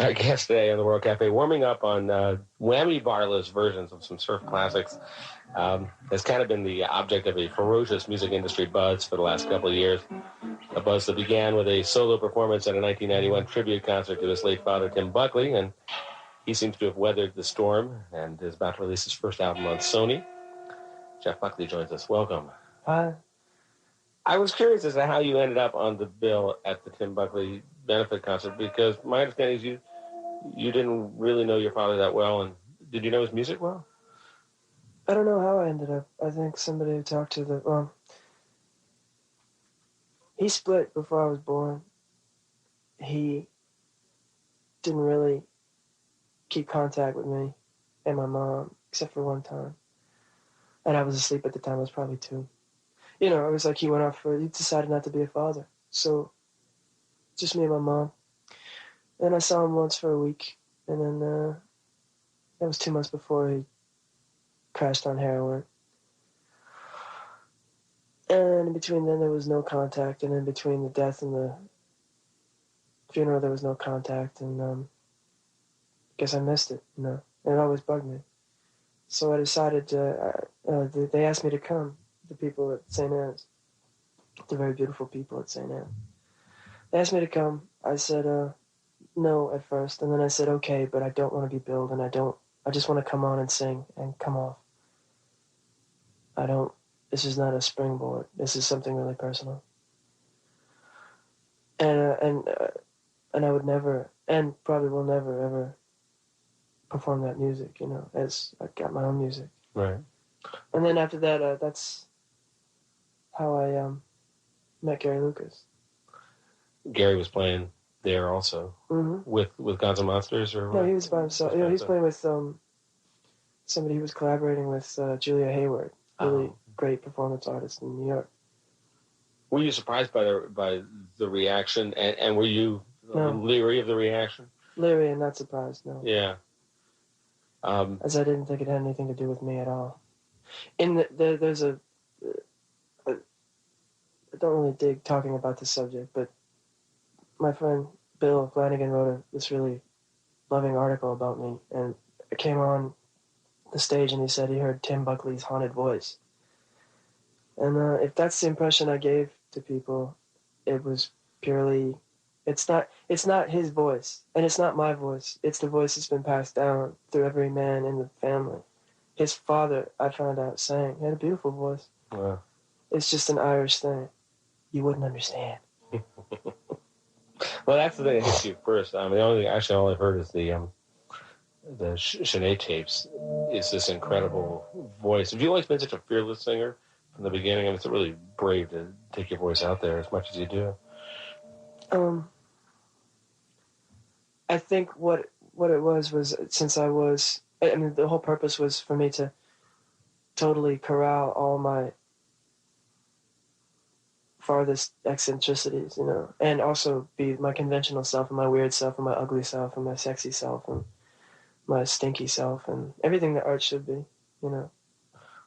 Our guest today on the World Cafe, warming up on whammy barless versions of some surf classics. Has kind of been the object of a ferocious music industry buzz for the last couple of years. A buzz that began with a solo performance at a 1991 tribute concert to his late father, Tim Buckley, and he seems to have weathered the storm and is about to release his first album on Sony. Jeff Buckley joins us. Welcome. Hi. I was curious as to how you ended up on the bill at the Tim Buckley benefit concert, because my understanding is you didn't really know your father that well, and did you know his music well? I don't know how I ended up. I think somebody talked to he split before I was born. He didn't really keep contact with me and my mom, except for one time. And I was asleep at the time. I was probably 2. You know, it was like he decided not to be a father. So, just me and my mom. And I saw him once for a week. And then that was 2 months before he crashed on heroin. And in between then, there was no contact. And in between the death and the funeral, there was no contact. And I guess I missed it, you know. And it always bugged me. So I decided they asked me to come, the people at St. Anne's, the very beautiful people at St. Anne. They asked me to come. I said no at first, and then I said okay, but I don't want to be billed, and I just want to come on and sing and come off. This is not a springboard. This is something really personal. And I would never, and probably will never, ever perform that music, you know, as I got my own music. Right. And then after that, that's how I met Gary Lucas. Gary was playing there also with Gods and Monsters, or no, he was by himself. You know, he was playing with somebody he was collaborating with, Julia Hayward, really great performance artist in New York. Were you surprised by the reaction, and were you leery of the reaction? Leery and not surprised, no. Yeah. As I didn't think it had anything to do with me at all. There's I don't really dig talking about this subject, but my friend Bill Flanagan wrote this really loving article about me, and it came on the stage and he said he heard Tim Buckley's haunted voice. And if that's the impression I gave to people, it was purely, it's not his voice, and it's not my voice. It's the voice that's been passed down through every man in the family. His father, I found out, sang. He had a beautiful voice. Wow. It's just an Irish thing. You wouldn't understand. Well, that's the thing that hits you first. I mean, all I've heard is the Sinead tapes. Is this incredible voice? Have you always been such a fearless singer from the beginning? I mean, it's really brave to take your voice out there as much as you do. I think what it was since I mean, the whole purpose was for me to totally corral all my farthest eccentricities, you know, and also be my conventional self and my weird self and my ugly self and my sexy self and my stinky self and everything that art should be, you know.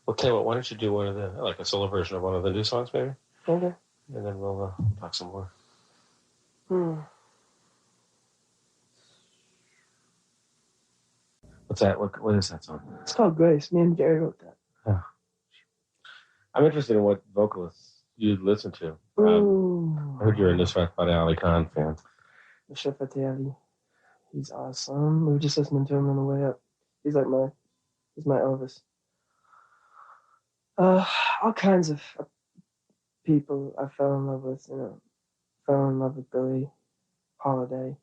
Well, tell you what, why don't you do one of a solo version of one of the new songs, maybe? Okay. And then we'll talk some more. What's that? What is that song? It's called Grace. Me and Gary wrote that. Oh. I'm interested in what vocalists you listen to. I heard you're a Nusrat Fateh Ali Khan fan. Nusrat Fateh Ali. He's awesome. We were just listening to him on the way up. He's my Elvis. All kinds of people I fell in love with, you know. Fell in love with Billie Holiday.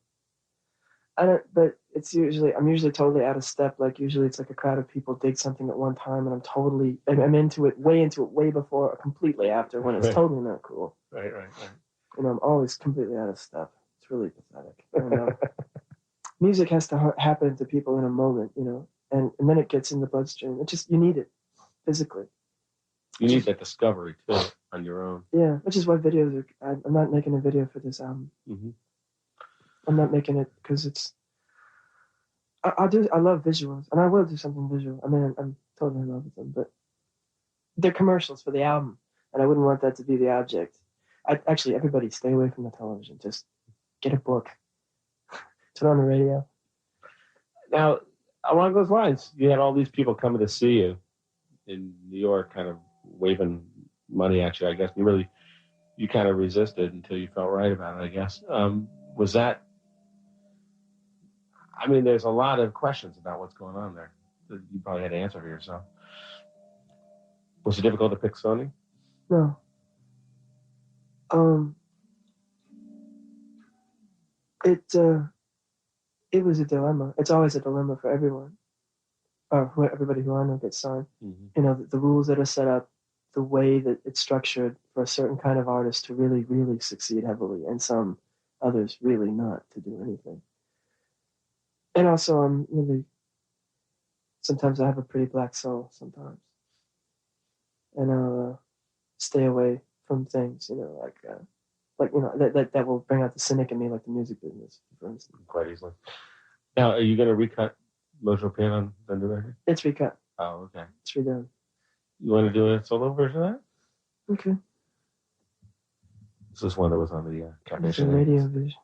But I'm usually totally out of step. Like, usually it's like a crowd of people dig something at one time, and I'm into it way before or completely after, when it's totally not cool. Right. You know, I'm always completely out of step. It's really pathetic. And, music has to happen to people in a moment, you know, and then it gets in the bloodstream. You need it physically. You need that discovery, too, on your own. Yeah, which is why videos I'm not making a video for this album. Mm-hmm. I'm not making it because I love visuals, and I will do something visual. I mean, I'm totally in love with them, but they're commercials for the album, and I wouldn't want that to be the object. Everybody stay away from the television. Just get a book. turn on the radio. Now, along those lines, you had all these people coming to see you in New York, kind of waving money at you. I guess you kind of resisted until you felt right about it. I guess was that? I mean, there's a lot of questions about what's going on there that you probably had to answer for yourself. Was it difficult to pick Sony? No. It was a dilemma. It's always a dilemma for everyone, or for everybody who I know gets signed. Mm-hmm. You know, the rules that are set up, the way that it's structured for a certain kind of artist to really, really succeed heavily, and some others really not to do anything. And also, sometimes I have a pretty black soul sometimes. And I'll stay away from things, that will bring out the cynic in me, like the music business, for instance. Quite easily. Now, are you going to recut Mojo Pin on the new record? It's recut. Oh, okay. It's redone. You want to do a solo version of that? Okay. This is one that was on the Cafe. It's a radio version.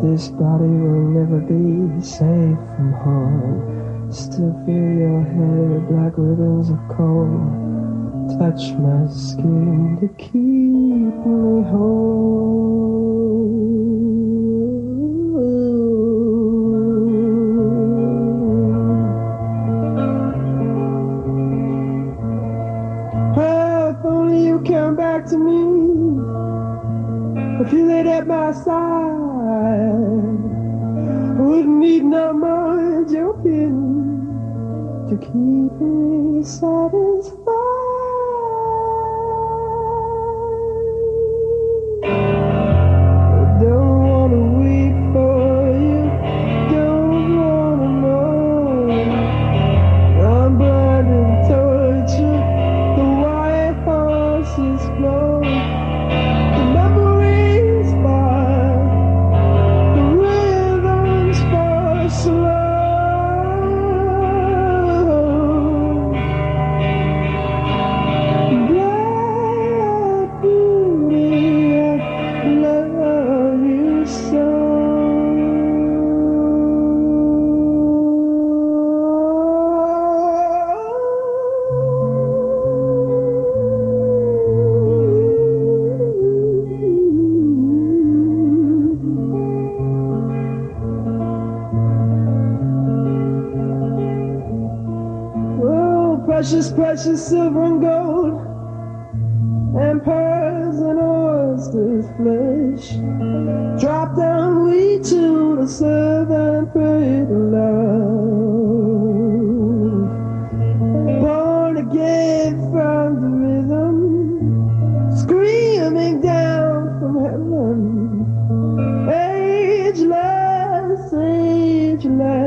This body will never be safe from harm. Still feel your hair, black ribbons of cold. Touch my skin to keep me whole. Oh, if only you come back to me. If you laid at my side, wouldn't need no Mojo Pin to keep me satisfied. I don't wanna weep for you, don't wanna know. I'm blind and tortured, the white horses flow. The memories fire, the rhythms fall slow. Black beauty, I love you so. Precious, precious silver and gold, and pearls and oysters flesh. Drop down we two to serve and pray to love. Born again from the rhythm, screaming down from heaven. Ageless, ageless.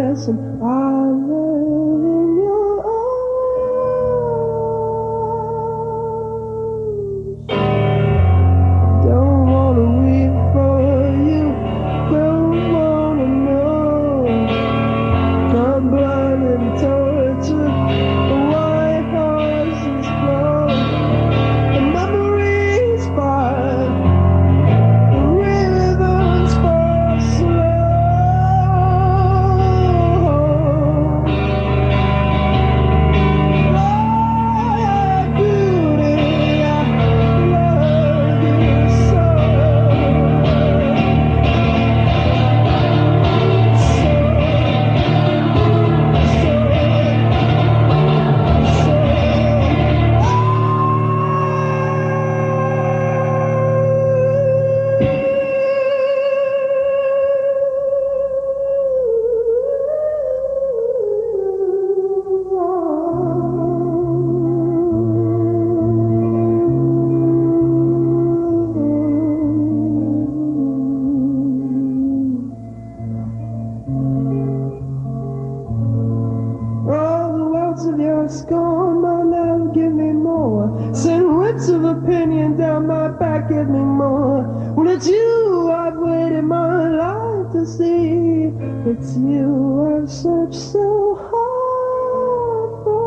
like me more. When it's you I've waited my life to see. It's you I've searched so hard for.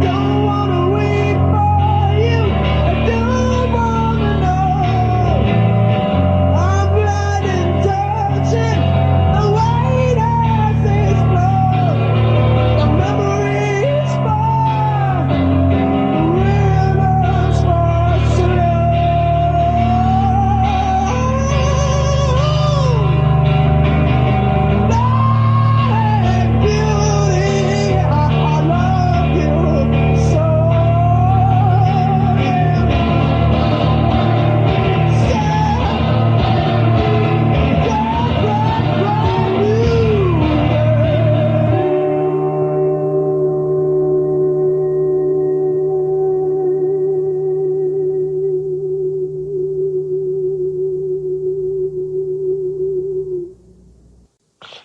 Don't wanna wait for you. I don't wanna know. I'm blind and touching the weight as it flows. The memories far, the rivers far slow. Night beauty, I love you so.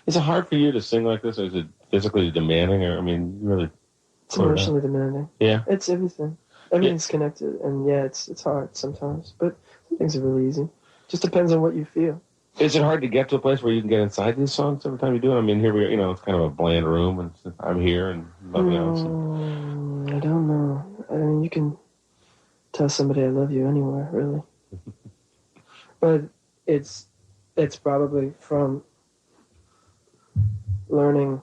Is it hard for you to sing like this? Or is it physically demanding? Or, I mean, you really... It's emotionally demanding. Yeah. It's everything. Everything's connected, and yeah, it's hard sometimes, but some things are really easy. Just depends on what you feel. Is it hard to get to a place where you can get inside these songs every time you do it? I mean, here we are, you know, it's kind of a bland room, and I'm here and nothing else. I don't know. I mean, you can tell somebody I love you anywhere, really. But it's probably from learning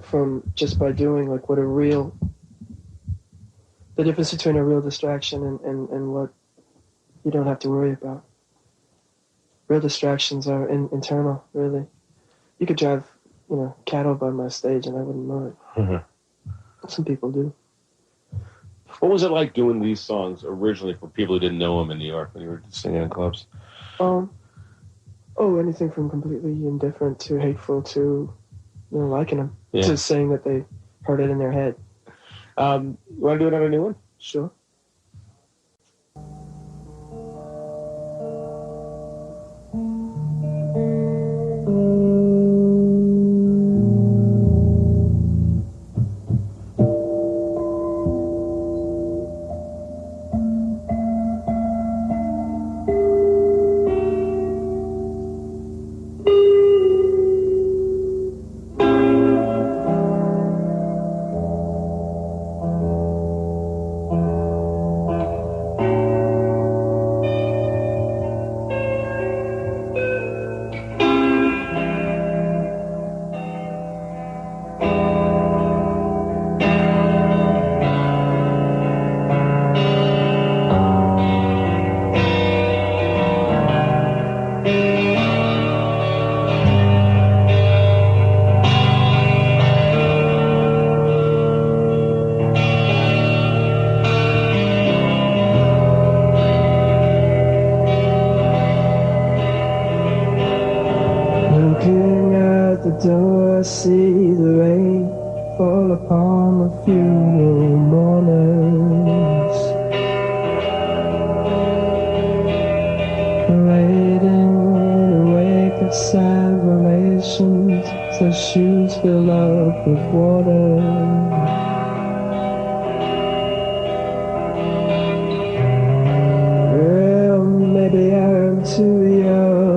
from just by doing like what the difference between a real distraction and what you don't have to worry about. Real distractions are internal, really. You could drive, cattle by my stage and I wouldn't know it. Mm-hmm. Some people do. What was it like doing these songs originally for people who didn't know them in New York when you were singing in clubs? Anything from completely indifferent to hateful to, liking them. Yeah. To saying that they heard it in their head. You want to do another new one? Sure. Looking at the door, I see the rain fall upon the funeral mourners, parading in a wake of sad relations, their shoes fill up with water. Well, maybe I'm too young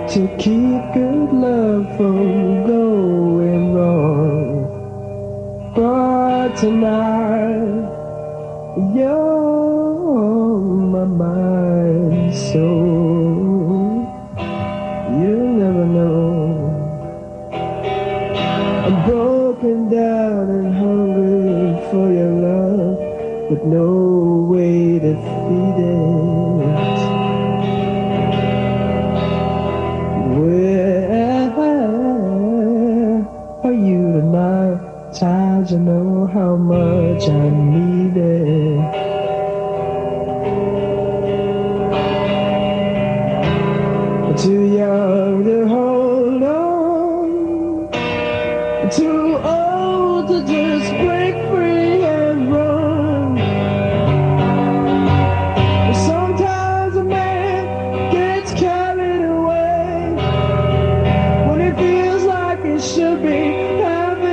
to keep good love from going wrong, but tonight you're my mind, so you never know. I'm broken down and hungry for your love, with no way to feed it. Times I know how much I need it. I'm too young to hold on, too old to just break free and run. But sometimes a man gets carried away when it feels like it should be having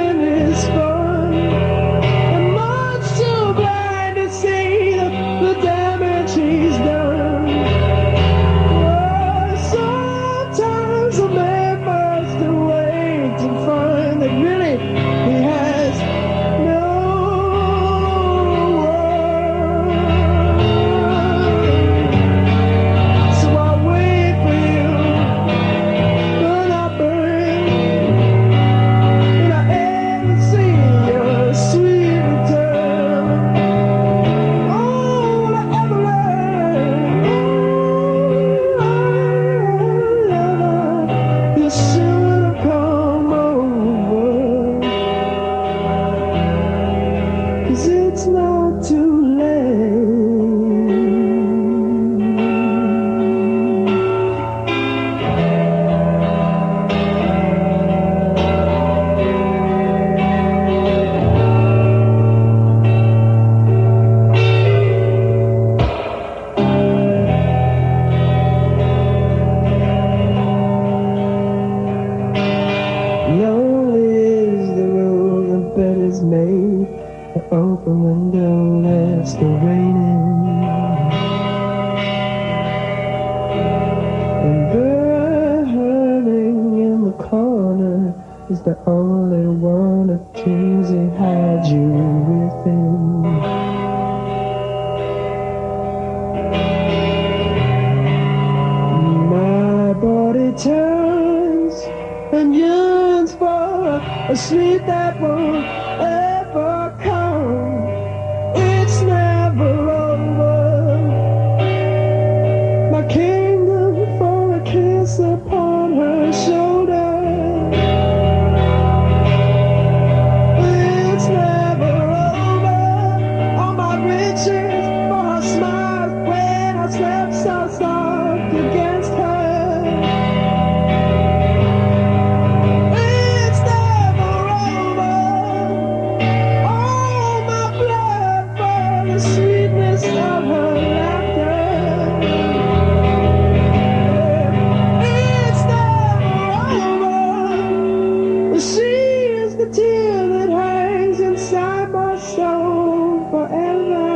made. The open window lets the rain in. And burning in the corner is the only one of Kingsley had you within. My body turns and yearns for a sleep that won't ever come. It's never over. My kingdom for a kiss upon her shoulder. It's never over. All my riches for her smile when I slept so soft against her. It's never over. All my blood for the sweetness of her laughter. It's never over. She is the tear that hangs inside my soul forever.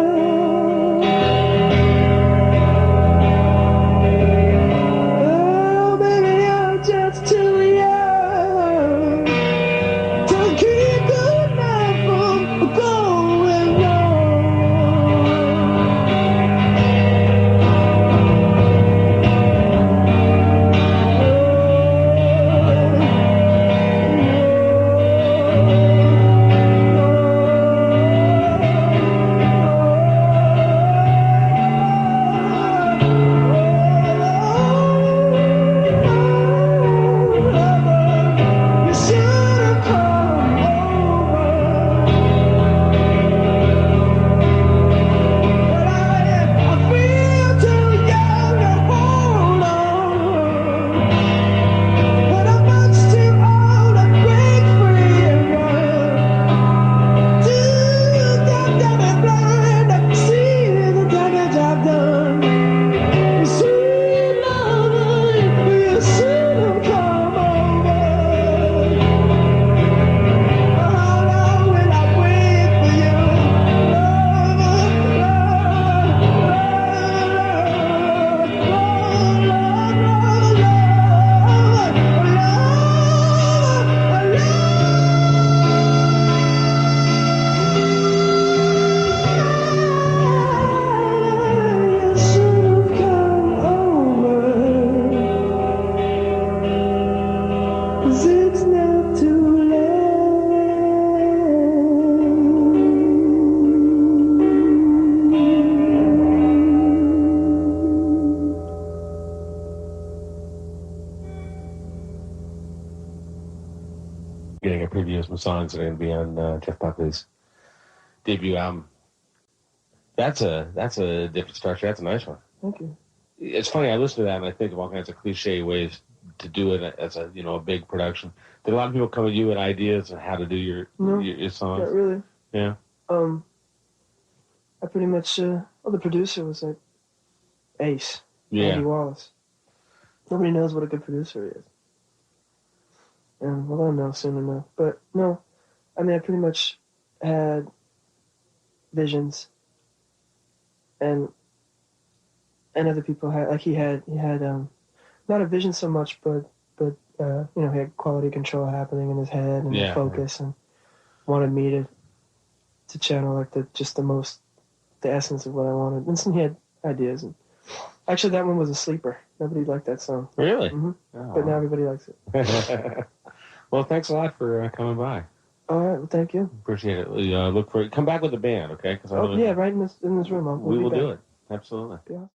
Oh, baby, you're just too young to keep good night from going wrong. You should have come over. But I feel too young to hold on. But I'm much too old to break free and run. Too dumb and blind to see the damage I've done. Sweet lover, you should have come over. How long will I wait for you? You should have come over. 'Cause it's not too late. Getting a preview of some songs that are going to be on Jeff Buckley's debut album. That's a different structure. That's a nice one. Thank you. It's funny. I listen to that and I think of all kinds of cliche ways to do it as a a big production. Did a lot of people come to you with ideas on how to do your songs? Not really. Yeah. I pretty much, the producer was like Ace, Yeah. Andy Wallace. Nobody knows what a good producer is. And well, I'll know soon enough. But no, I mean, I pretty much had visions, and other people had, like he had not a vision so much, but he had quality control happening in his head and Yeah. focus, and wanted me to channel like the essence of what I wanted. And so he had ideas, and actually that one was a sleeper. Nobody liked that song. Really? Mm-hmm. Oh. But now everybody likes it. Well, thanks a lot for coming by. All right, well, thank you. Appreciate it. Look for it. Come back with the band, okay? Right in this room. We will do it. Absolutely. Yeah.